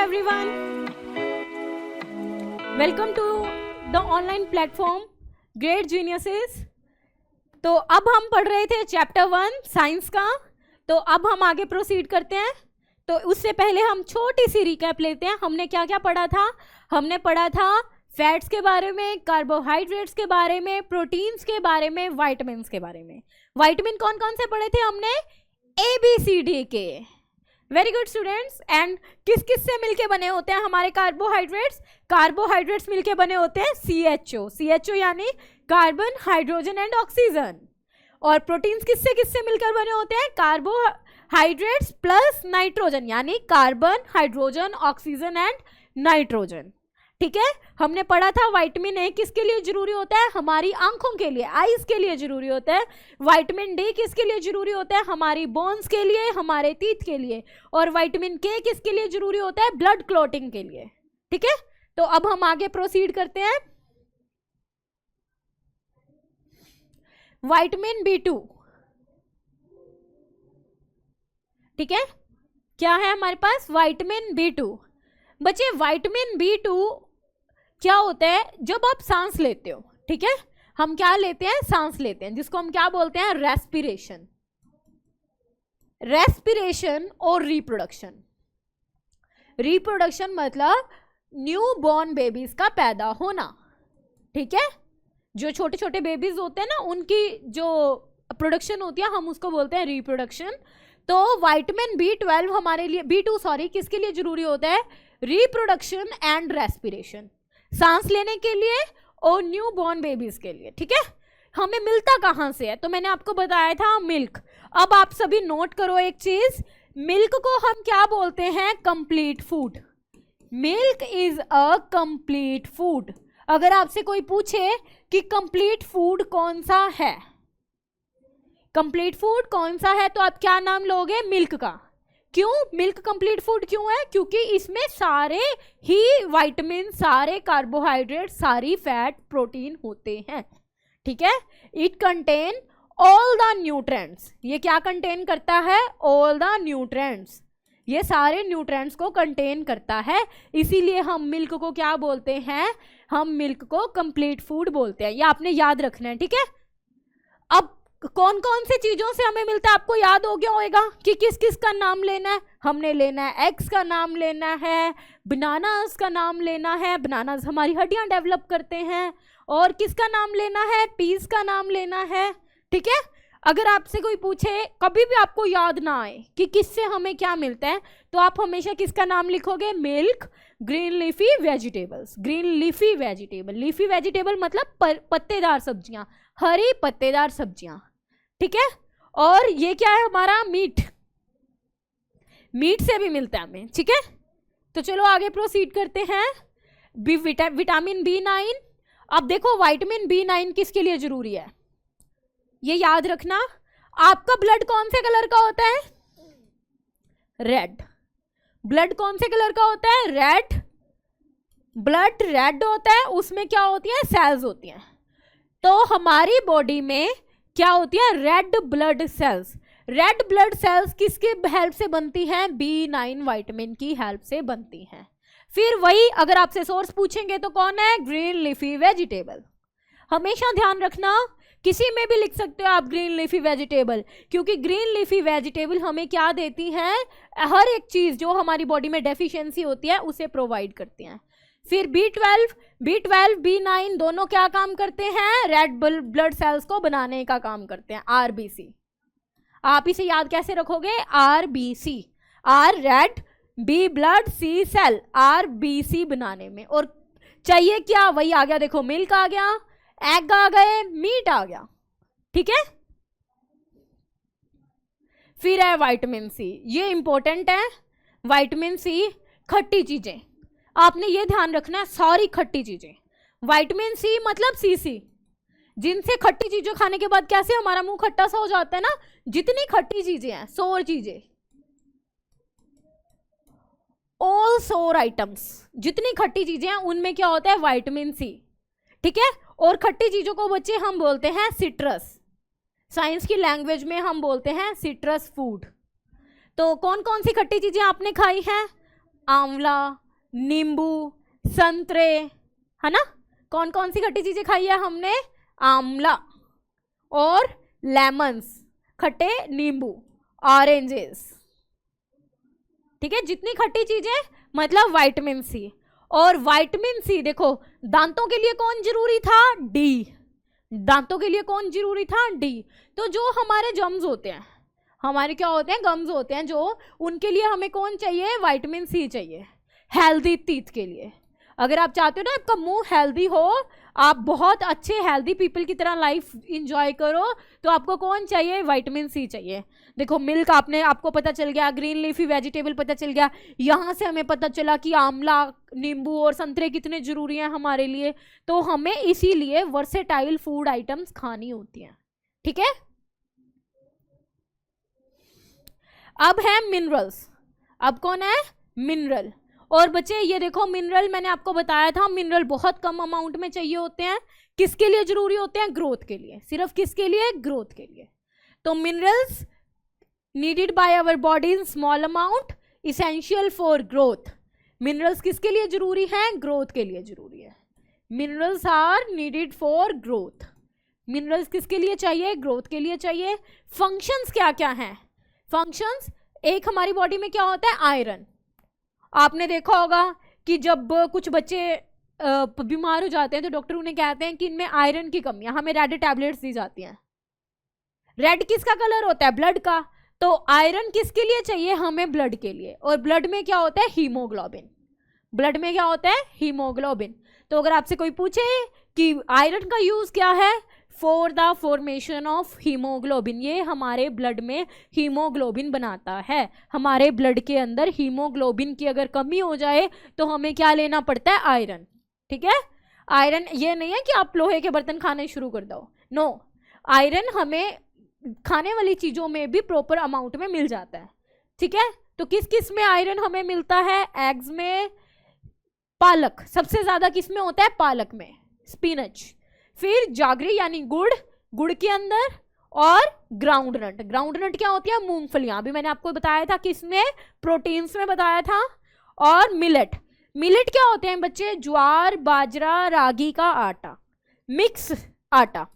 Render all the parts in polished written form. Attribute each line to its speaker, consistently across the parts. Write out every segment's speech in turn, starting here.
Speaker 1: everyone. Welcome to the online platform Great Geniuses. तो अब हम पढ़ रहे थे चैप्टर 1 साइंस का, तो अब हम आगे प्रोसीड करते हैं। तो उससे पहले हम छोटी सी रिकैप लेते हैं। हमने क्या क्या पढ़ा था? हमने पढ़ा था फैट्स के बारे में, कार्बोहाइड्रेट्स के बारे में, प्रोटीन्स के बारे में, वाइटामिन्स के बारे में। वाइटामिन कौन कौन से पढ़े थे हमने? ABCD के। Very good students. एंड किस किस से मिलके बने होते हैं हमारे कार्बोहाइड्रेट्स? कार्बोहाइड्रेट्स मिलके बने होते हैं CHO यानी कार्बन, हाइड्रोजन एंड ऑक्सीजन। और प्रोटीन्स किससे मिलकर बने होते हैं? कार्बोहाइड्रेट्स प्लस नाइट्रोजन यानी carbon, hydrogen, oxygen and nitrogen. ठीक है, हमने पढ़ा था विटामिन ए किसके लिए जरूरी होता है? हमारी आंखों के लिए, आईज के लिए जरूरी होता है। विटामिन डी किसके लिए जरूरी होता है? हमारी बोन्स के लिए, हमारे टीथ के लिए। और विटामिन के किसके लिए जरूरी होता है? ब्लड क्लॉटिंग के लिए। ठीक है, तो अब हम आगे प्रोसीड करते हैं। विटामिन B2, ठीक है, क्या है हमारे पास? Vitamin B2। बच्चे विटामिन B2 क्या होता है? जब आप सांस लेते हो, ठीक है, हम क्या लेते हैं? सांस लेते हैं, जिसको हम क्या बोलते हैं? रेस्पिरेशन। रेस्पिरेशन और रिप्रोडक्शन। रिप्रोडक्शन मतलब न्यू बॉर्न बेबीज का पैदा होना। ठीक है, जो छोटे छोटे बेबीज होते हैं ना, उनकी जो प्रोडक्शन होती है हम उसको बोलते हैं रिप्रोडक्शन। तो विटामिन B12 हमारे लिए, B2 सॉरी, किसके लिए जरूरी होता है? रिप्रोडक्शन एंड रेस्पिरेशन, सांस लेने के लिए और न्यू बॉर्न बेबीज के लिए। ठीक है, हमें मिलता कहाँ से है? तो मैंने आपको बताया था मिल्क। अब आप सभी नोट करो एक चीज, मिल्क को हम क्या बोलते हैं? Complete food. Milk is a complete food. अगर आपसे कोई पूछे कि कंप्लीट फूड कौन सा है, कंप्लीट फूड कौन सा है, तो आप क्या नाम लोगे? मिल्क का। क्यों मिल्क कंप्लीट फूड क्यों है? क्योंकि इसमें सारे ही विटामिन, सारे कार्बोहाइड्रेट, सारी फैट, प्रोटीन होते हैं। ठीक है, it contain all the nutrients. ये क्या कंटेन करता है? All the nutrients. ये सारे न्यूट्रिएंट्स को कंटेन करता है, इसीलिए हम मिल्क को क्या बोलते हैं? हम मिल्क को कंप्लीट फूड बोलते हैं। ये आपने याद रखना है। ठीक है, अब कौन कौन से चीजों से हमें मिलता है आपको याद हो गया होगा कि किस किस का नाम लेना है। हमने लेना है एग्स का नाम लेना है, बनानास का नाम लेना है, बनानास हमारी हड्डियां डेवलप करते हैं। और किसका नाम लेना है? पीस का नाम लेना है। ठीक है, अगर आपसे कोई पूछे, कभी भी आपको याद ना आए कि किससे हमें क्या मिलता है, तो आप हमेशा किसका नाम लिखोगे? Milk, green leafy vegetables. Green leafy vegetable, leafy vegetable मतलब पत्तेदार सब्जियां, हरी पत्तेदार सब्जियां। ठीक है, और ये क्या है हमारा? मीट। मीट से भी मिलता है हमें। ठीक है, तो चलो आगे प्रोसीड करते हैं। Vitamin B9। अब देखो विटामिन B9 किसके लिए जरूरी है, ये याद रखना। आपका ब्लड कौन से कलर का होता है? रेड। ब्लड कौन से कलर का होता है? रेड। ब्लड रेड होता है, उसमें क्या होती है? सेल्स होती हैं। तो हमारी बॉडी में क्या होती है? Red blood cells. Red blood cells किसके हेल्प से बनती हैं? B9 विटामिन की हेल्प से बनती हैं। फिर वही अगर आपसे सोर्स पूछेंगे तो कौन है? Green leafy vegetable. हमेशा ध्यान रखना, किसी में भी लिख सकते हो आप ग्रीन लीफी वेजिटेबल, क्योंकि ग्रीन लीफी वेजिटेबल हमें क्या देती हैं? हर एक चीज जो हमारी बॉडी में डेफिशिएंसी होती है उसे प्रोवाइड करती हैं। फिर B12, B9 दोनों क्या काम करते हैं? रेड ब्लड सेल्स को बनाने का काम करते हैं, RBC। आप इसे याद कैसे रखोगे? RBC, R red, B blood, C cell, RBC बनाने में। और चाहिए क्या? वही आ गया, देखो मिल्क आ गया, एग आ गए, मीट आ गया। ठीक है, फिर है विटामिन C। ये इंपॉर्टेंट है विटामिन C। खट्टी चीजें आपने ये ध्यान रखना है, सारी खट्टी चीजें। विटामिन C मतलब CC, जिनसे खट्टी चीजें खाने के बाद कैसे हमारा मुंह खट्टा सा हो जाता है ना, जितनी खट्टी चीजें हैं, सोर चीजें, ऑल सोर आइटम्स, जितनी खट्टी चीजें हैं उनमें क्या होता है? Vitamin C। ठीक है, और खट्टी चीजों को बच्चे हम बोलते हैं सिट्रस। साइंस की लैंग्वेज में हम बोलते हैं सिट्रस फूड। तो कौन कौन सी खट्टी चीजें आपने खाई हैं? आंवला, नींबू, संतरे, है ना। कौन कौन सी खट्टी चीजें खाई है हमने? आंवला और लेमन्स, खट्टे नींबू, ऑरेंजेस, ठीक है। जितनी खट्टी चीजें मतलब विटामिन सी। और विटामिन सी देखो दांतों के लिए कौन जरूरी था? डी। दांतों के लिए कौन जरूरी था? डी। तो जो हमारे जम्स होते हैं, हमारे क्या होते हैं? गम्स होते हैं, जो उनके लिए हमें कौन चाहिए? विटामिन सी चाहिए, हेल्दी टीथ के लिए। अगर आप चाहते हो ना आपका मुंह हेल्दी हो, आप बहुत अच्छे हेल्दी पीपल की तरह लाइफ इंजॉय करो, तो आपको कौन चाहिए? विटामिन सी चाहिए। देखो मिल्क आपको पता चल गया, ग्रीन लीफी वेजिटेबल पता चल गया, यहाँ से हमें पता चला कि आंवला, नींबू और संतरे कितने जरूरी हैं हमारे लिए। तो हमें इसीलिए वर्सेटाइल फूड आइटम्स खानी होती हैं, ठीक है। अब है मिनरल्स। अब कौन है? मिनरल। और बच्चे ये देखो मिनरल मैंने आपको बताया था, मिनरल बहुत कम अमाउंट में चाहिए होते हैं। किसके लिए जरूरी होते हैं? ग्रोथ के लिए। सिर्फ किसके लिए? ग्रोथ के लिए। तो minerals needed by our body in small amount, essential for growth. Minerals किसके लिए जरूरी हैं? ग्रोथ के लिए जरूरी है। Minerals are needed for growth. Minerals किसके लिए चाहिए? ग्रोथ के लिए चाहिए। फंक्शंस क्या क्या हैं? फंक्शंस, एक हमारी बॉडी में क्या होता है? आयरन। आपने देखा होगा कि जब कुछ बच्चे बीमार हो जाते हैं तो डॉक्टर उन्हें कहते हैं कि इनमें आयरन की कमी है, हमें रेड टैबलेट्स दी जाती हैं। रेड किसका कलर होता है? ब्लड का। तो आयरन किसके लिए चाहिए? हमें ब्लड के लिए। और ब्लड में क्या होता है? हीमोग्लोबिन। ब्लड में क्या होता है? हीमोग्लोबिन। तो अगर आपसे कोई पूछे कि आयरन का यूज क्या है? For the formation of haemoglobin. ये हमारे ब्लड में हीमोग्लोबिन बनाता है। हमारे ब्लड के अंदर हीमोग्लोबिन की अगर कमी हो जाए तो हमें क्या लेना पड़ता है? आयरन, ठीक है। आयरन ये नहीं है कि आप लोहे के बर्तन खाने शुरू कर दो, नो। आयरन हमें खाने वाली चीजों में भी प्रॉपर अमाउंट में मिल जाता है, ठीक है। तो किस किस में आयरन हमें मिलता है? एग्स में, पालक सबसे ज्यादा किस में होता है? पालक में, स्पिनच। फिर जागरी यानी गुड़, गुड़ के अंदर, और ग्राउंड नट। ग्राउंड नट क्या होती है? मूंगफलियां। अभी मैंने आपको बताया था किसमें? प्रोटीन्स में बताया था। और मिलेट। मिलेट क्या होते हैं बच्चे? ज्वार, बाजरा, रागी का आटा, मिक्स आटा,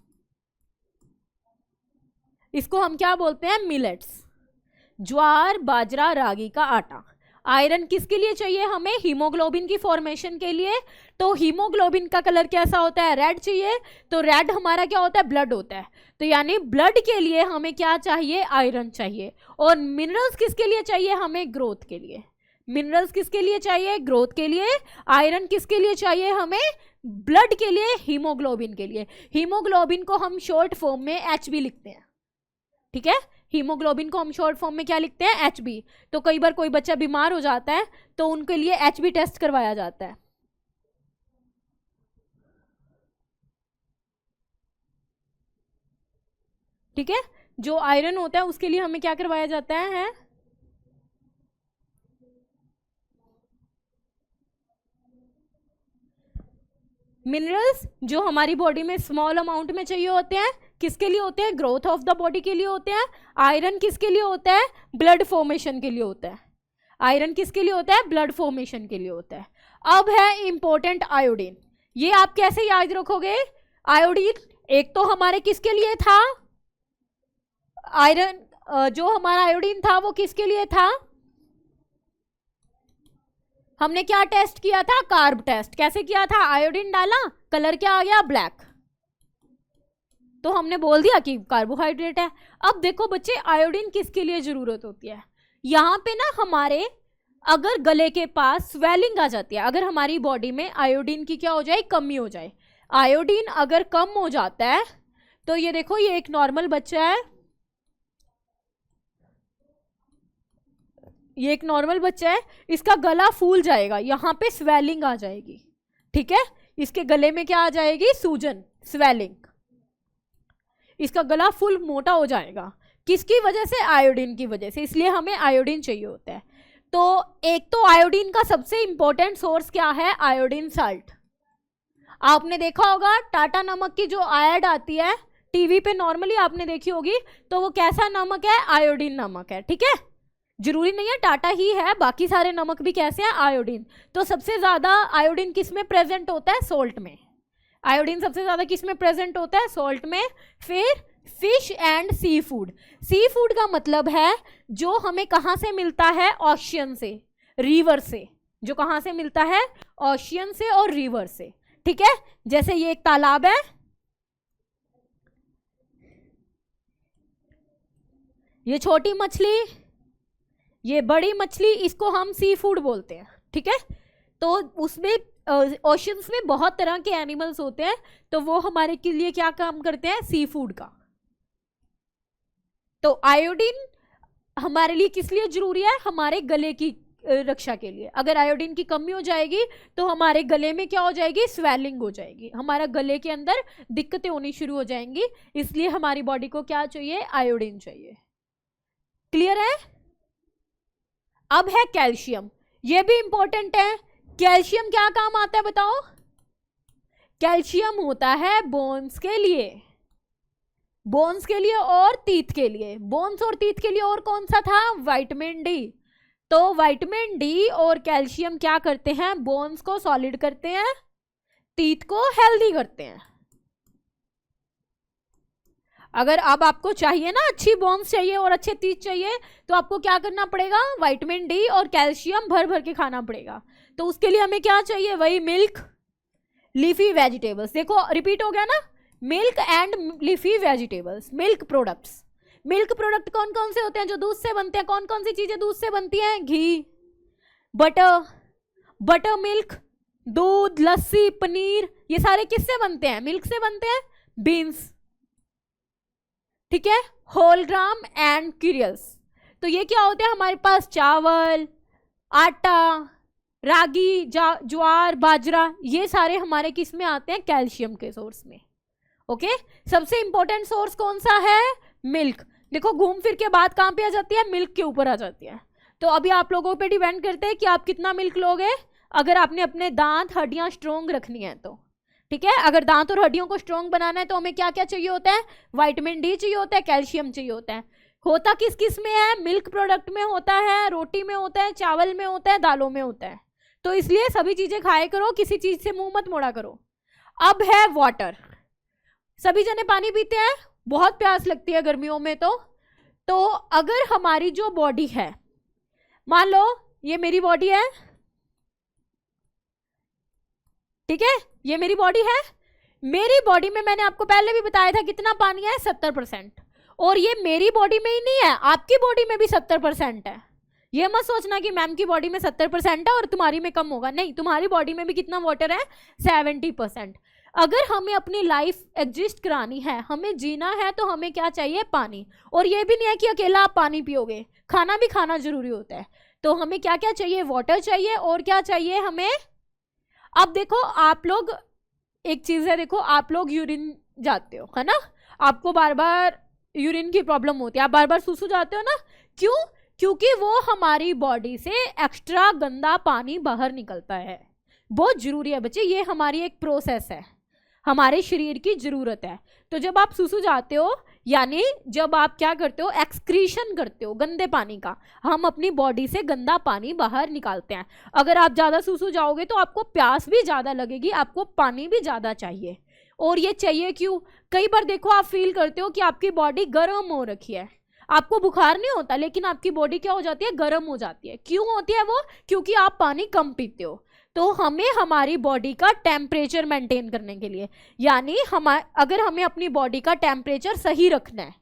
Speaker 1: इसको हम क्या बोलते हैं? मिलेट्स। ज्वार, बाजरा, रागी का आटा। आयरन किसके लिए चाहिए हमें? हीमोग्लोबिन की फॉर्मेशन के लिए। तो हीमोग्लोबिन का कलर कैसा होता है? रेड चाहिए। तो रेड हमारा क्या होता है? ब्लड होता है। तो यानी ब्लड के लिए हमें क्या चाहिए? आयरन चाहिए। और मिनरल्स किसके लिए चाहिए हमें? ग्रोथ के लिए। मिनरल्स किसके लिए चाहिए? ग्रोथ के लिए। आयरन किसके लिए चाहिए हमें? ब्लड के लिए, हीमोग्लोबिन के लिए। हीमोग्लोबिन को हम शॉर्ट फॉर्म में HB लिखते हैं, ठीक है। हीमोग्लोबिन को हम शॉर्ट फॉर्म में क्या लिखते हैं? HB। तो कई बार कोई बच्चा बीमार हो जाता है तो उनके लिए HB टेस्ट करवाया जाता है, ठीक है। जो आयरन होता है उसके लिए हमें क्या करवाया जाता है? मिनरल्स जो हमारी बॉडी में स्मॉल अमाउंट में चाहिए होते हैं, किसके लिए होते हैं? ग्रोथ ऑफ द बॉडी के लिए होते हैं। आयरन किसके लिए होता है? ब्लड फॉर्मेशन के लिए होता है। आयरन किसके लिए होता है? ब्लड फॉर्मेशन के लिए होता है। अब है इंपॉर्टेंट आयोडीन। ये आप कैसे याद रखोगे? आयोडीन एक तो हमारे किसके लिए था? आयरन, जो हमारा आयोडीन था वो किसके लिए था? हमने क्या टेस्ट किया था? Carb test. कैसे किया था? आयोडीन डाला, कलर क्या आ गया? ब्लैक। तो हमने बोल दिया कि कार्बोहाइड्रेट है। अब देखो बच्चे आयोडीन किसके लिए जरूरत होती है? यहाँ पे ना हमारे अगर गले के पास स्वेलिंग आ जाती है, अगर हमारी बॉडी में आयोडीन की क्या हो जाए? कमी हो जाए। आयोडीन अगर कम हो जाता है तो ये देखो ये एक नॉर्मल बच्चा है, ये एक नॉर्मल बच्चा है, इसका गला फूल जाएगा, यहाँ पे स्वेलिंग आ जाएगी, ठीक है। इसके गले में क्या आ जाएगी? सूजन, स्वेलिंग। इसका गला फुल मोटा हो जाएगा। किसकी वजह से? आयोडीन की वजह से। इसलिए हमें आयोडीन चाहिए होता है। तो एक तो आयोडीन का सबसे इंपॉर्टेंट सोर्स क्या है? Iodine salt. आपने देखा होगा टाटा नमक की जो ऐड आती है टीवी पे, नॉर्मली आपने देखी होगी, तो वो कैसा नमक है? आयोडीन नमक है, ठीक है। जरूरी नहीं है टाटा ही है, बाकी सारे नमक भी कैसे हैं, आयोडीन। तो सबसे ज्यादा आयोडीन किस में प्रेजेंट होता है, सोल्ट में। आयोडीन सबसे ज्यादा किस में प्रेजेंट होता है, सोल्ट में। फिर fish and sea food. Sea food का मतलब है जो हमें कहाँ से मिलता है, ओशियन से, रिवर से। जो कहाँ से मिलता है, ओशियन से और रिवर से, ठीक है। जैसे ये एक तालाब है, ये छोटी मछली, ये बड़ी मछली, इसको हम सी फूड बोलते हैं, ठीक है। तो उसमें ओशियंस में बहुत तरह के एनिमल्स होते हैं, तो वो हमारे के लिए क्या काम करते हैं, सी फूड का। तो आयोडीन हमारे लिए किस लिए जरूरी है, हमारे गले की रक्षा के लिए। अगर आयोडीन की कमी हो जाएगी तो हमारे गले में क्या हो जाएगी, स्वेलिंग हो जाएगी, हमारा गले के अंदर दिक्कतें होनी शुरू हो जाएंगी। इसलिए हमारी बॉडी को क्या चाहिए, आयोडीन चाहिए। क्लियर है। अब है कैल्शियम, ये भी इंपॉर्टेंट है। कैल्शियम क्या काम आता है बताओ, कैल्शियम होता है बोन्स के लिए, बोन्स के लिए और टीथ के लिए। बोन्स और टीथ के लिए और कौन सा था, विटामिन डी। तो विटामिन डी और कैल्शियम क्या करते हैं, बोन्स को सॉलिड करते हैं, टीथ को हेल्दी करते हैं। अगर अब आपको चाहिए ना, अच्छी बोन्स चाहिए और अच्छे टीथ चाहिए, तो आपको क्या करना पड़ेगा, विटामिन डी और कैल्शियम भर भर के खाना पड़ेगा। तो उसके लिए हमें क्या चाहिए, वही मिल्क, लीफी वेजिटेबल्स। देखो रिपीट हो गया ना, milk and leafy vegetables, milk products. Milk product कौन कौन से होते हैं, जो दूध से बनते हैं। कौन कौन सी चीजें दूध से बनती हैं, घी, बटर, बटर मिल्क, दूध, लस्सी, पनीर, ये सारे किससे बनते हैं, मिल्क से बनते हैं। बीन्स, ठीक है, होल ग्राम एंड सीरियल्स। तो ये क्या होते हैं हमारे पास, चावल, आटा, रागी, ज्वार, बाजरा, ये सारे हमारे किस में आते हैं, कैल्शियम के सोर्स में। ओके, सबसे इंपॉर्टेंट सोर्स कौन सा है, मिल्क। देखो घूम फिर के बात कहां पे आ जाती है, मिल्क के ऊपर आ जाती है। तो अभी आप लोगों पे डिपेंड करते हैं कि आप कितना मिल्क लोगे, अगर आपने अपने दांत हड्डियां स्ट्रोंग रखनी है तो, ठीक है। अगर दांत और हड्डियों को स्ट्रोंग बनाना है तो हमें क्या क्या चाहिए होता है, विटामिन डी चाहिए होता है, कैल्शियम चाहिए होता है। होता किस किस में है, मिल्क प्रोडक्ट में होता है, रोटी में होता है, चावल में होता है, दालों में होता है। तो इसलिए सभी चीजें खाया करो, किसी चीज से मुंह मत मोड़ा करो। अब है वाटर। सभी जने पानी पीते हैं, बहुत प्यास लगती है गर्मियों में। तो अगर हमारी जो बॉडी है, मान लो ये मेरी बॉडी है, ठीक है, ये मेरी बॉडी है। मेरी बॉडी में मैंने आपको पहले भी बताया था कितना पानी है, 70%। और ये मेरी बॉडी में ही नहीं है, आपकी बॉडी में भी 70% है। ये मत सोचना कि मैम की बॉडी में 70% है और तुम्हारी में कम होगा, नहीं, तुम्हारी बॉडी में भी कितना वाटर है, 70%। अगर हमें अपनी लाइफ एग्जिस्ट करानी है, हमें जीना है, तो हमें क्या चाहिए, पानी। और ये भी नहीं है कि अकेला आप पानी पियोगे, खाना भी खाना जरूरी होता है। तो हमें क्या क्या चाहिए, वाटर चाहिए, और क्या चाहिए हमें। अब देखो आप लोग, एक चीज है, देखो आप लोग यूरिन जाते हो, है ना, आपको बार बार यूरिन की प्रॉब्लम होती है, आप बार बार सुसु जाते हो ना, क्यों, क्योंकि वो हमारी बॉडी से एक्स्ट्रा गंदा पानी बाहर निकलता है। बहुत जरूरी है बच्चे, ये हमारी एक प्रोसेस है, हमारे शरीर की जरूरत है। तो जब आप सुसु जाते हो, यानी जब आप क्या करते हो, एक्सक्रीशन करते हो गंदे पानी का, हम अपनी बॉडी से गंदा पानी बाहर निकालते हैं। अगर आप ज़्यादा सुसु जाओगे तो आपको प्यास भी ज़्यादा लगेगी, आपको पानी भी ज़्यादा चाहिए। और ये चाहिए क्यों, कई बार देखो आप फील करते हो कि आपकी बॉडी गर्म हो रखी है, आपको बुखार नहीं होता, लेकिन आपकी बॉडी क्या हो जाती है, गर्म हो जाती है। क्यों होती है वो, क्योंकि आप पानी कम पीते हो। तो हमें हमारी बॉडी का टेम्परेचर मेंटेन करने के लिए, यानी अगर हमें अपनी बॉडी का टेम्परेचर सही रखना है,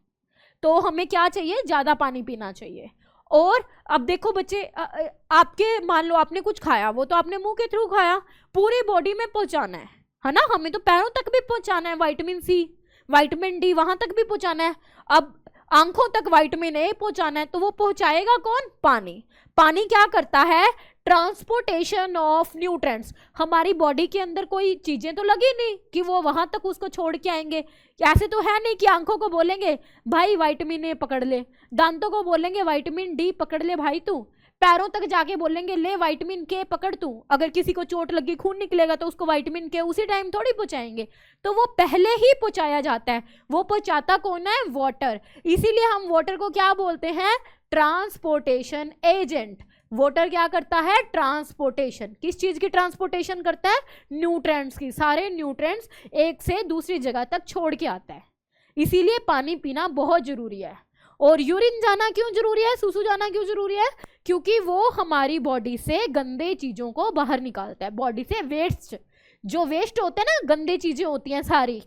Speaker 1: तो हमें क्या चाहिए, ज़्यादा पानी पीना चाहिए। और अब देखो बच्चे, आपके मान लो आपने कुछ खाया, वो तो आपने मुंह के थ्रू खाया, पूरी बॉडी में पहुंचाना है ना, हमें तो पैरों तक भी पहुंचाना है, विटामिन सी, विटामिन डी वहां तक भी पहुंचाना है। अब आंखों तक विटामिन ए पहुंचाना है, तो वो पहुंचाएगा कौन, पानी। पानी क्या करता है, ट्रांसपोर्टेशन ऑफ न्यूट्रिएंट्स। हमारी बॉडी के अंदर कोई चीजें तो लगी नहीं कि वो वहां तक उसको छोड़ के आएंगे। ऐसे तो है नहीं कि आंखों को बोलेंगे भाई विटामिन ए पकड़ ले, दांतों को बोलेंगे विटामिन डी पकड़ ले भाई तू, पैरों तक जाके बोलेंगे ले विटामिन के पकड़ तू। अगर किसी को चोट लगी, खून निकलेगा, तो उसको विटामिन के उसी टाइम थोड़ी पहुंचाएंगे, तो वो पहले ही पहुंचाया जाता है। वो पहुंचाता कौन है, वाटर। इसीलिए हम वाटर को क्या बोलते हैं, ट्रांसपोर्टेशन एजेंट। वाटर क्या करता है? ट्रांसपोर्टेशन। किस चीज की ट्रांसपोर्टेशन करता है? न्यूट्रेंट्स की। सारे न्यूट्रेंट्स एक से दूसरी जगह तक छोड़ के आता है। इसीलिए पानी पीना बहुत जरूरी है। और यूरिन जाना क्यों जरूरी है? सुसु जाना क्यों जरूरी है? क्योंकि वो हमारी बॉडी से गंदे चीजों को बाहर निकालता है। बॉडी से वेस्ट, जो वेस्ट होते हैं ना, गंदे चीजें होती हैं सारी,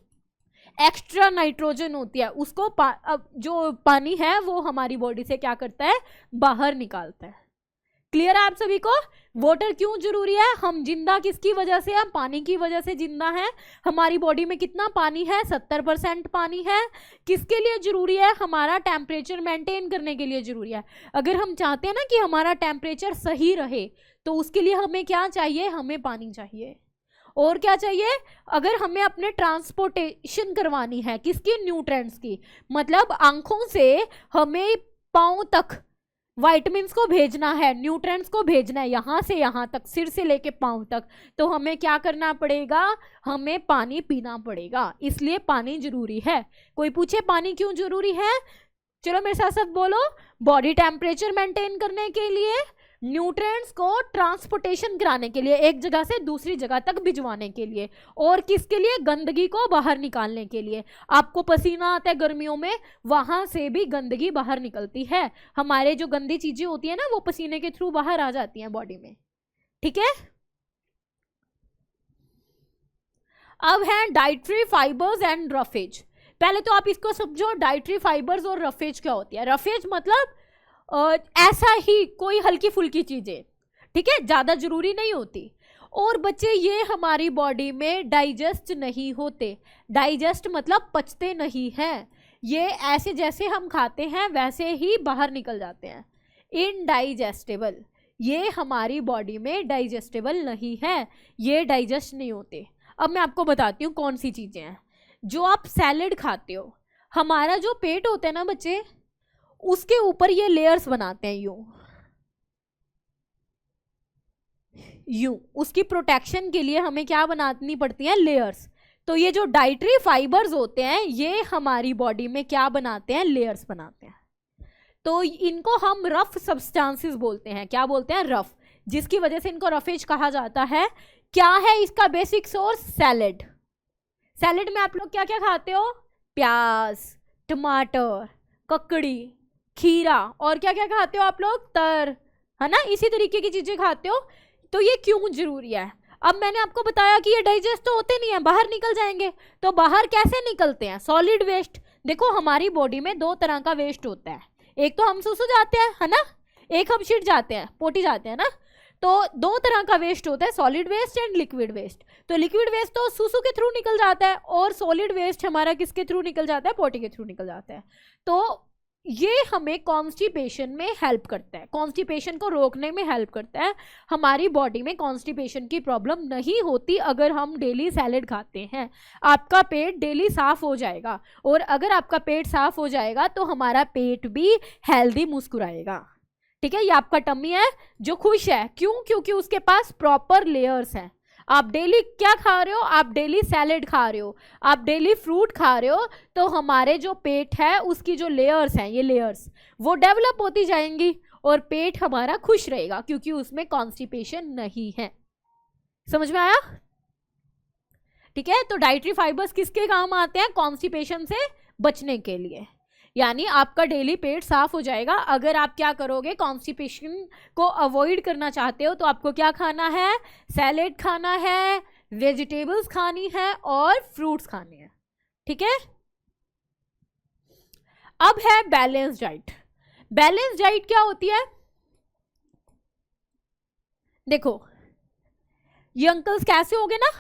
Speaker 1: एक्स्ट्रा नाइट्रोजन होती है, उसको अब जो पानी है वो हमारी बॉडी से क्या करता है? बाहर निकालता है। क्लियर है आप सभी को? वाटर क्यों जरूरी है? हम जिंदा किसकी वजह से? हम पानी की वजह से जिंदा हैं। हमारी बॉडी में कितना पानी है? 70% पानी है। किसके लिए जरूरी है? हमारा टेम्परेचर मेंटेन करने के लिए जरूरी है। अगर हम चाहते हैं ना कि हमारा टेम्परेचर सही रहे, तो उसके लिए हमें क्या चाहिए? हमें पानी चाहिए। और क्या चाहिए? अगर हमें अपने ट्रांसपोर्टेशन करवानी है, किसकी? न्यूट्रेंट्स की। मतलब आंखों से हमें पांव तक वाइटमिन्स को भेजना है, न्यूट्रेंट्स को भेजना है, यहाँ से यहाँ तक, सिर से लेके पांव तक, तो हमें क्या करना पड़ेगा? हमें पानी पीना पड़ेगा। इसलिए पानी जरूरी है। कोई पूछे पानी क्यों जरूरी है? चलो मेरे साथ साथ बोलो। बॉडी टेम्परेचर मेंटेन करने के लिए, न्यूट्रिएंट्स को ट्रांसपोर्टेशन कराने के लिए, एक जगह से दूसरी जगह तक भिजवाने के लिए, और किसके लिए? गंदगी को बाहर निकालने के लिए। आपको पसीना आता है गर्मियों में, वहां से भी गंदगी बाहर निकलती है। हमारे जो गंदी चीजें होती है ना, वो पसीने के थ्रू बाहर आ जाती हैं बॉडी में। ठीक है। अब है डाइटरी फाइबर्स एंड रफेज। पहले तो आप इसको समझो, डाइटरी फाइबर्स और रफेज क्या होती है। रफेज मतलब ऐसा ही कोई हल्की फुल्की चीजें, ठीक है, ज्यादा जरूरी नहीं होती। और बच्चे ये हमारी बॉडी में डाइजेस्ट नहीं होते। डाइजेस्ट मतलब पचते नहीं हैं। ये ऐसे जैसे हम खाते हैं वैसे ही बाहर निकल जाते हैं। इनडाइजेस्टेबल, ये हमारी बॉडी में डाइजेस्टेबल नहीं है, ये डाइजेस्ट नहीं होते। अब मैं आपको बताती हूँ कौन सी चीजें हैं। जो आप सैलेड खाते हो, हमारा जो पेट होता है ना बच्चे, उसके ऊपर ये लेयर्स बनाते हैं यूं। उसकी प्रोटेक्शन के लिए हमें क्या बनानी पड़ती है? लेयर्स। तो ये जो डाइटरी फाइबर्स होते हैं, ये हमारी बॉडी में क्या बनाते हैं? लेयर्स बनाते हैं। तो इनको हम रफ सब्सटेंसेस बोलते हैं। क्या बोलते हैं? रफ। जिसकी वजह से इनको रफेज कहा जाता है। क्या है इसका बेसिक सोर्स? सैलेड। सैलेड में आप लोग क्या क्या खाते हो? प्याज, टमाटर, ककड़ी, खीरा, और क्या क्या खाते हो आप लोग? तर, है ना, इसी तरीके की चीजें खाते हो। तो ये क्यों जरूरी है? अब मैंने आपको बताया कि ये डाइजेस्ट तो होते नहीं है, बाहर निकल जाएंगे। तो बाहर कैसे निकलते हैं? Solid waste. देखो हमारी बॉडी में दो तरह का वेस्ट होता है। एक तो हम सुसु जाते हैं, है ना, एक हम शिट जाते हैं, पोटी जाते हैं ना। तो दो तरह का वेस्ट होता है, solid waste and liquid waste. तो लिक्विड वेस्ट तो सुसु के थ्रू निकल जाता है, और सॉलिड वेस्ट हमारा किसके थ्रू निकल जाता है? पोटी के थ्रू निकल जाता है। तो ये हमें कॉन्स्टिपेशन में हेल्प करता है, कॉन्स्टिपेशन को रोकने में हेल्प करता है। हमारी बॉडी में कॉन्स्टिपेशन की प्रॉब्लम नहीं होती अगर हम डेली सैलेड खाते हैं। आपका पेट डेली साफ हो जाएगा, और अगर आपका पेट साफ हो जाएगा तो हमारा पेट भी हेल्दी मुस्कुराएगा। ठीक है, ये आपका टम्मी है जो खुश है। क्यों? क्योंकि उसके पास प्रॉपर लेयर्स हैं। आप डेली क्या खा रहे हो? आप डेली सैलेड खा रहे हो, आप डेली फ्रूट खा रहे हो, तो हमारे जो पेट है उसकी जो लेयर्स हैं, ये लेयर्स वो डेवलप होती जाएंगी, और पेट हमारा खुश रहेगा क्योंकि उसमें कॉन्स्टिपेशन नहीं है। समझ में आया? ठीक है। तो डाइटरी फाइबर्स किसके काम आते हैं? कॉन्स्टिपेशन से बचने के लिए। यानी आपका डेली पेट साफ हो जाएगा अगर आप क्या करोगे? कॉन्स्टिपेशन को अवॉइड करना चाहते हो तो आपको क्या खाना है? सैलेड खाना है, वेजिटेबल्स खानी है, और फ्रूट्स खाने हैं। ठीक है। अब है बैलेंस डाइट। बैलेंस डाइट क्या होती है? देखो ये अंकल्स कैसे हो गए ना,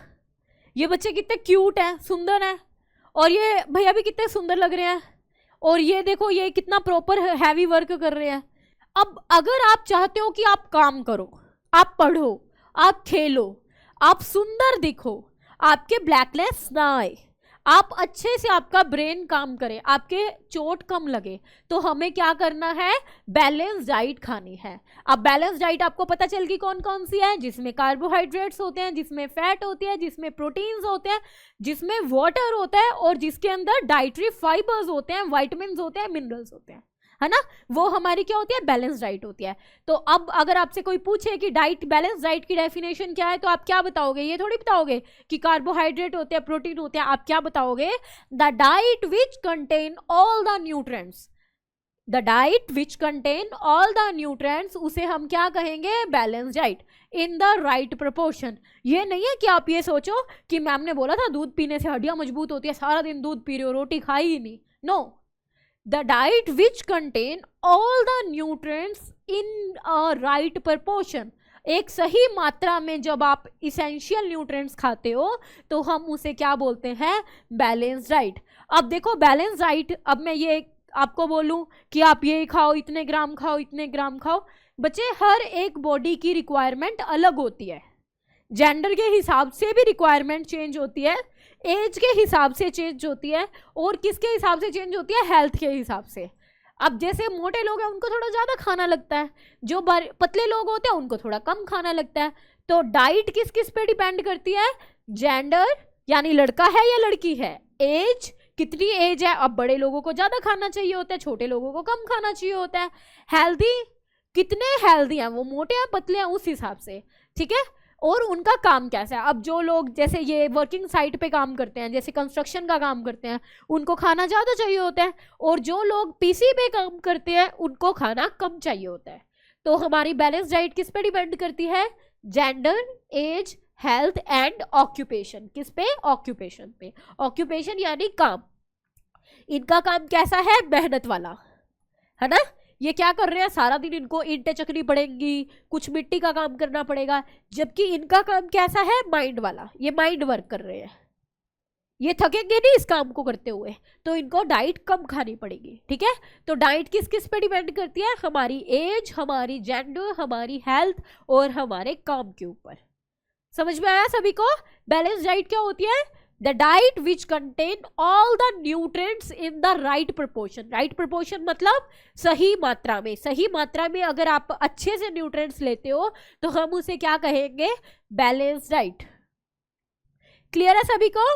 Speaker 1: ये बच्चे कितने क्यूट हैं, सुंदर हैं, और ये भैया भी कितने सुंदर लग रहे हैं, और ये देखो ये कितना प्रॉपर हैवी वर्क कर रहे हैं। अब अगर आप चाहते हो कि आप काम करो, आप पढ़ो, आप खेलो, आप सुंदर दिखो, आपके ब्लैकनेस ना आए, आप अच्छे से आपका ब्रेन काम करे, आपके चोट कम लगे, तो हमें क्या करना है? बैलेंस डाइट खानी है। अब बैलेंस डाइट आपको पता चल गई कौन कौन सी है? जिसमें कार्बोहाइड्रेट्स होते हैं, जिसमें फैट होती है, जिसमें प्रोटीन्स होते हैं, जिसमें वाटर होता है, और जिसके अंदर डाइटरी फाइबर्स होते हैं, विटामिन्स होते हैं, मिनरल्स होते हैं। है ना, वो हमारी क्या होती है, बैलेंस डाइट होती है। तो अब अगर आपसे कोई पूछे कि डाइट, बैलेंस डाइट की डेफिनेशन क्या है, तो आप क्या बताओगे, ये थोड़ी बताओगे कि कार्बोहाइड्रेट होते हैं, प्रोटीन होते हैं, आप क्या बताओगे, the diet which contain all the nutrients, the diet which contain all the nutrients, उसे हम क्या कहेंगे, balance diet in the right proportion. ये नहीं है कि आप ये सोचो कि मैम ने बोला था दूध पीने से हड्डियां मजबूत होती है, सारा दिन दूध पी रहे हो, रोटी खाई ही नहीं, no, the diet which contain all the nutrients in a right proportion, एक सही मात्रा में जब आप इसेंशियल न्यूट्रिएंट्स खाते हो तो हम उसे क्या बोलते हैं, बैलेंस डाइट। अब देखो बैलेंस डाइट, अब मैं ये आपको बोलूं कि आप ये खाओ, इतने ग्राम खाओ, इतने ग्राम खाओ, बच्चे हर एक बॉडी की रिक्वायरमेंट अलग होती है, जेंडर के हिसाब से भी रिक्वायरमेंट चेंज होती है, एज के हिसाब से चेंज होती है, और किसके हिसाब से चेंज होती है, हेल्थ के हिसाब से। अब जैसे मोटे लोग हैं उनको थोड़ा ज़्यादा खाना लगता है, जो पतले लोग होते हैं उनको थोड़ा कम खाना लगता है। तो डाइट किस किस पे डिपेंड करती है, जेंडर यानी लड़का है या लड़की है, एज, कितनी एज है, अब बड़े लोगों को ज़्यादा खाना चाहिए होता है, छोटे लोगों को कम खाना चाहिए होता है, हेल्दी, कितने हेल्दी हैं वो, मोटे हैं पतले हैं, उस हिसाब से, ठीक है, और उनका काम कैसा है। अब जो लोग जैसे ये वर्किंग साइट पे काम करते हैं, जैसे कंस्ट्रक्शन का काम करते हैं, उनको खाना ज़्यादा चाहिए होता है, और जो लोग पीसी पे काम करते हैं उनको खाना कम चाहिए होता है। तो हमारी बैलेंस डाइट किस पे डिपेंड करती है, gender, age, health and occupation, किस पे, ऑक्यूपेशन पे। ऑक्यूपेशन यानी काम, इनका काम कैसा है, मेहनत वाला, है ना, ये क्या कर रहे हैं, सारा दिन इनको ईंटें चकनी पड़ेंगी, कुछ मिट्टी का काम करना पड़ेगा, जबकि इनका काम कैसा है, माइंड वाला, ये माइंड वर्क कर रहे हैं, ये थकेंगे नहीं इस काम को करते हुए, तो इनको डाइट कम खानी पड़ेगी, ठीक है। तो डाइट किस किस पे डिपेंड करती है, हमारी एज, हमारी जेंडर, हमारी हेल्थ और हमारे काम के ऊपर। समझ में आया सभी को, बैलेंस डाइट क्या होती है, the diet which contain all the nutrients in the right proportion. Right proportion मतलब सही मात्रा में, सही मात्रा में अगर आप अच्छे से न्यूट्रिएंट्स लेते हो तो हम उसे क्या कहेंगे, बैलेंस डाइट। क्लियर है सभी को,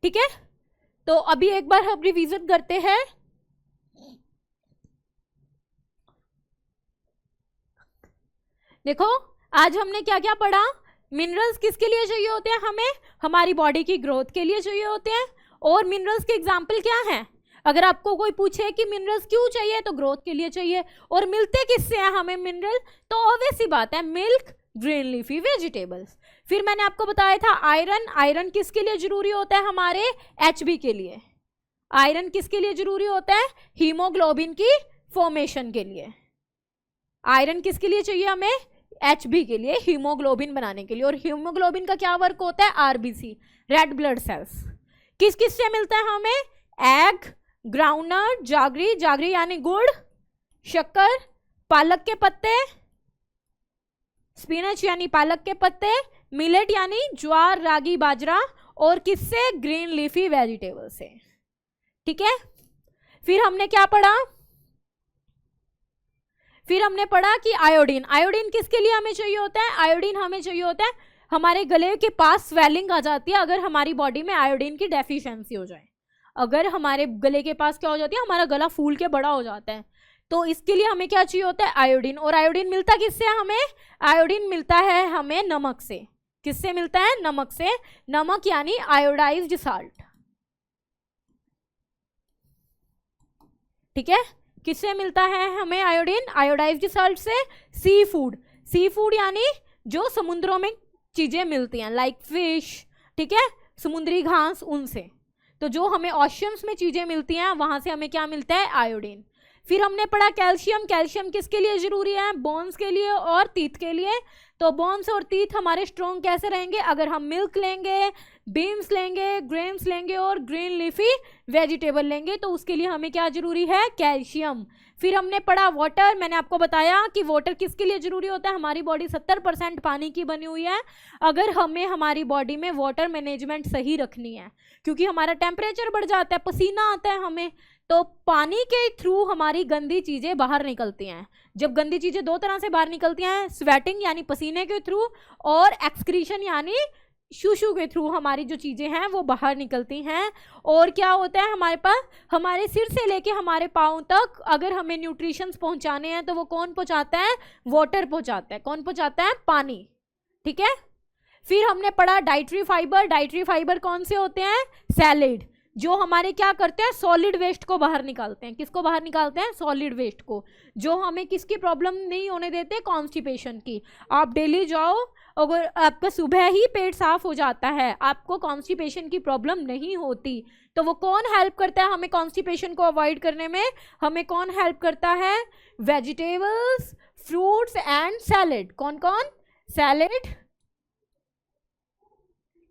Speaker 1: ठीक है। तो अभी एक बार हम रिवीजन करते हैं। देखो आज हमने क्या क्या पढ़ा, मिनरल्स किसके लिए चाहिए होते हैं, हमें हमारी बॉडी की ग्रोथ के लिए चाहिए होते हैं, और मिनरल्स के एग्जाम्पल क्या हैं, अगर आपको कोई पूछे कि मिनरल्स क्यों चाहिए तो ग्रोथ के लिए चाहिए, और मिलते किससे हैं हमें मिनरल, तो ऑब्वियस सी बात है मिल्क, ग्रीन लीफी वेजिटेबल्स। फिर मैंने आपको बताया था आयरन, आयरन किसके लिए जरूरी होता है, हमारे एचबी के लिए। आयरन किसके लिए जरूरी होता है, हीमोग्लोबिन की फॉर्मेशन के लिए। आयरन किसके लिए चाहिए हमें, एचबी के लिए, हीमोग्लोबिन बनाने के लिए। और हीमोग्लोबिन का क्या वर्क होता है, आरबीसी, रेड ब्लड सेल्स। किस किस से मिलता है हमें, एग, ग्राउंडनट, जागरी, जागरी यानी गुड़, शक्कर, पालक के पत्ते, स्पिनच यानी पालक के पत्ते, मिलेट यानी ज्वार, रागी, बाजरा, और किससे, ग्रीन लीफी वेजिटेबल से, ठीक है। फिर हमने क्या पढ़ा, फिर हमने पढ़ा कि आयोडीन, आयोडीन किसके लिए हमें चाहिए होता है, आयोडीन हमें चाहिए होता है, हमारे गले के पास स्वेलिंग आ जाती है अगर हमारी बॉडी में आयोडीन की डेफिशिएंसी हो जाए। अगर हमारे गले के पास क्या हो जाती है, हमारा गला फूल के बड़ा हो जाता है, तो इसके लिए हमें क्या चाहिए होता है, आयोडीन। और आयोडीन मिलता किससे है हमें, आयोडीन मिलता है हमें नमक से। किससे मिलता है, नमक से। नमक यानी आयोडाइज्ड साल्ट, ठीक है। किससे मिलता है हमें आयोडीन, आयोडाइज्ड साल्ट से। सी फूड, सी फूड यानी जो समुद्रों में चीजें मिलती हैं, लाइक फिश, ठीक है, समुद्री घास, उनसे। तो जो हमें ओशियंस में चीजें मिलती हैं वहां से हमें क्या मिलता है, आयोडीन। फिर हमने पढ़ा कैल्शियम, कैल्शियम किसके लिए जरूरी है, बोन्स के लिए और टीथ के लिए। तो बोन्स और टीथ हमारे स्ट्रॉन्ग कैसे रहेंगे, अगर हम मिल्क लेंगे, बीन्स लेंगे, ग्रेन्स लेंगे और ग्रीन लीफी वेजिटेबल लेंगे, तो उसके लिए हमें क्या जरूरी है, कैल्शियम। फिर हमने पढ़ा वाटर, मैंने आपको बताया कि वाटर किसके लिए जरूरी होता है, हमारी बॉडी 70% पानी की बनी हुई है। अगर हमें हमारी बॉडी में वाटर मैनेजमेंट सही रखनी है, क्योंकि हमारा टेम्परेचर बढ़ जाता है, पसीना आता है हमें, तो पानी के थ्रू हमारी गंदी चीजें बाहर निकलती हैं। जब गंदी चीजें दो तरह से बाहर निकलती हैं, स्वेटिंग यानी पसीने के थ्रू, और एक्सक्रीशन यानी शूशु के थ्रू हमारी जो चीज़ें हैं वो बाहर निकलती हैं। और क्या होता है हमारे पास, हमारे सिर से लेके हमारे पाँव तक अगर हमें न्यूट्रिशंस पहुंचाने हैं तो वो कौन पहुंचाता है, वाटर पहुंचाता है। कौन पहुंचाता है, पानी। ठीक है। फिर हमने पढ़ा डाइटरी फाइबर। डाइटरी फाइबर कौन से होते हैं, सैलिड, जो हमारे क्या करते हैं, सॉलिड वेस्ट को बाहर निकालते हैं। किसको बाहर निकालते हैं, सॉलिड वेस्ट को, जो हमें किसकी प्रॉब्लम नहीं होने देते, कॉन्स्टिपेशन की। आप डेली जाओ, अगर आपका सुबह ही पेट साफ हो जाता है, आपको कॉन्स्टिपेशन की प्रॉब्लम नहीं होती, तो वो कौन हेल्प करता है हमें कॉन्स्टिपेशन को अवॉइड करने में, हमें कौन हेल्प करता है, वेजिटेबल्स, फ्रूट्स एंड सैलेड। कौन कौन, सैलेड,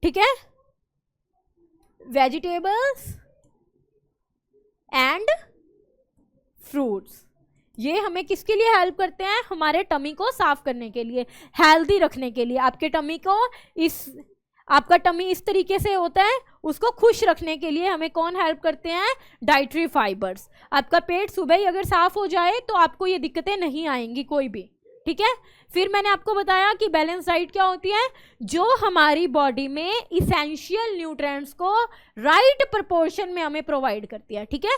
Speaker 1: ठीक है, वेजिटेबल्स एंड फ्रूट्स। ये हमें किसके लिए हेल्प करते हैं, हमारे टमी को साफ करने के लिए, हेल्दी रखने के लिए। आपके टमी को आपका टमी इस तरीके से होता है, उसको खुश रखने के लिए हमें कौन हेल्प करते हैं, डाइटरी फाइबर्स। आपका पेट सुबह ही अगर साफ हो जाए तो आपको ये दिक्कतें नहीं आएंगी कोई भी। ठीक है। फिर मैंने आपको बताया कि बैलेंस डाइट क्या होती है, जो हमारी बॉडी में इसेंशियल न्यूट्रिएंट्स को राइट प्रोपोर्शन में हमें प्रोवाइड करती है। ठीक है,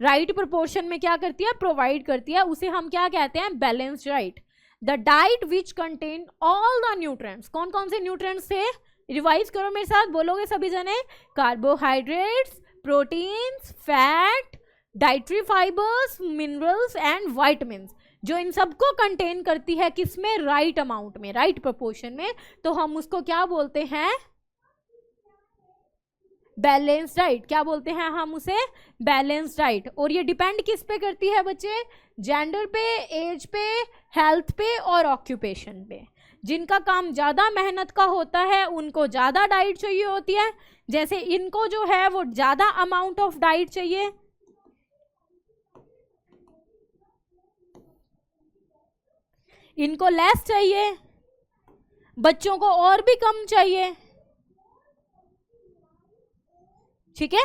Speaker 1: राइट प्रोपोर्शन में क्या करती है, प्रोवाइड करती है, उसे हम क्या कहते हैं, balance diet. The diet which contain all the nutrients. कौन कौन से न्यूट्रिएंट्स थे, रिवाइज करो मेरे साथ, बोलोगे सभी जने, carbohydrates, proteins, fat, dietary fibres, minerals and vitamins, जो इन सबको कंटेन करती है, किसमें, राइट अमाउंट में, राइट प्रोपोर्शन में, तो हम उसको क्या बोलते हैं, बैलेंस डाइट। क्या बोलते हैं हम उसे, बैलेंस डाइट। और ये डिपेंड किस पे करती है बच्चे, जेंडर पे, एज पे, हेल्थ पे और ऑक्यूपेशन पे। जिनका काम ज़्यादा मेहनत का होता है उनको ज़्यादा डाइट चाहिए होती है, जैसे इनको जो है वो ज़्यादा अमाउंट ऑफ डाइट चाहिए, इनको लेस चाहिए, बच्चों को और भी कम चाहिए। ठीक है,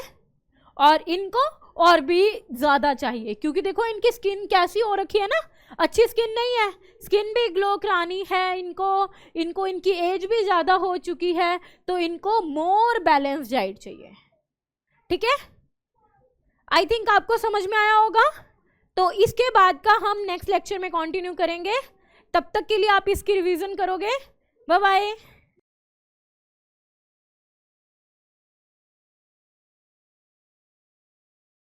Speaker 1: और इनको और भी ज्यादा चाहिए, क्योंकि देखो इनकी स्किन कैसी हो रखी है ना, अच्छी स्किन नहीं है, स्किन भी ग्लो करानी है इनको इनकी एज भी ज्यादा हो चुकी है, तो इनको मोर बैलेंस डाइट चाहिए। ठीक है, आई थिंक आपको समझ में आया होगा। तो इसके बाद का हम नेक्स्ट लेक्चर में कंटिन्यू करेंगे, तब तक के लिए आप इसकी रिवीजन करोगे। Bye bye.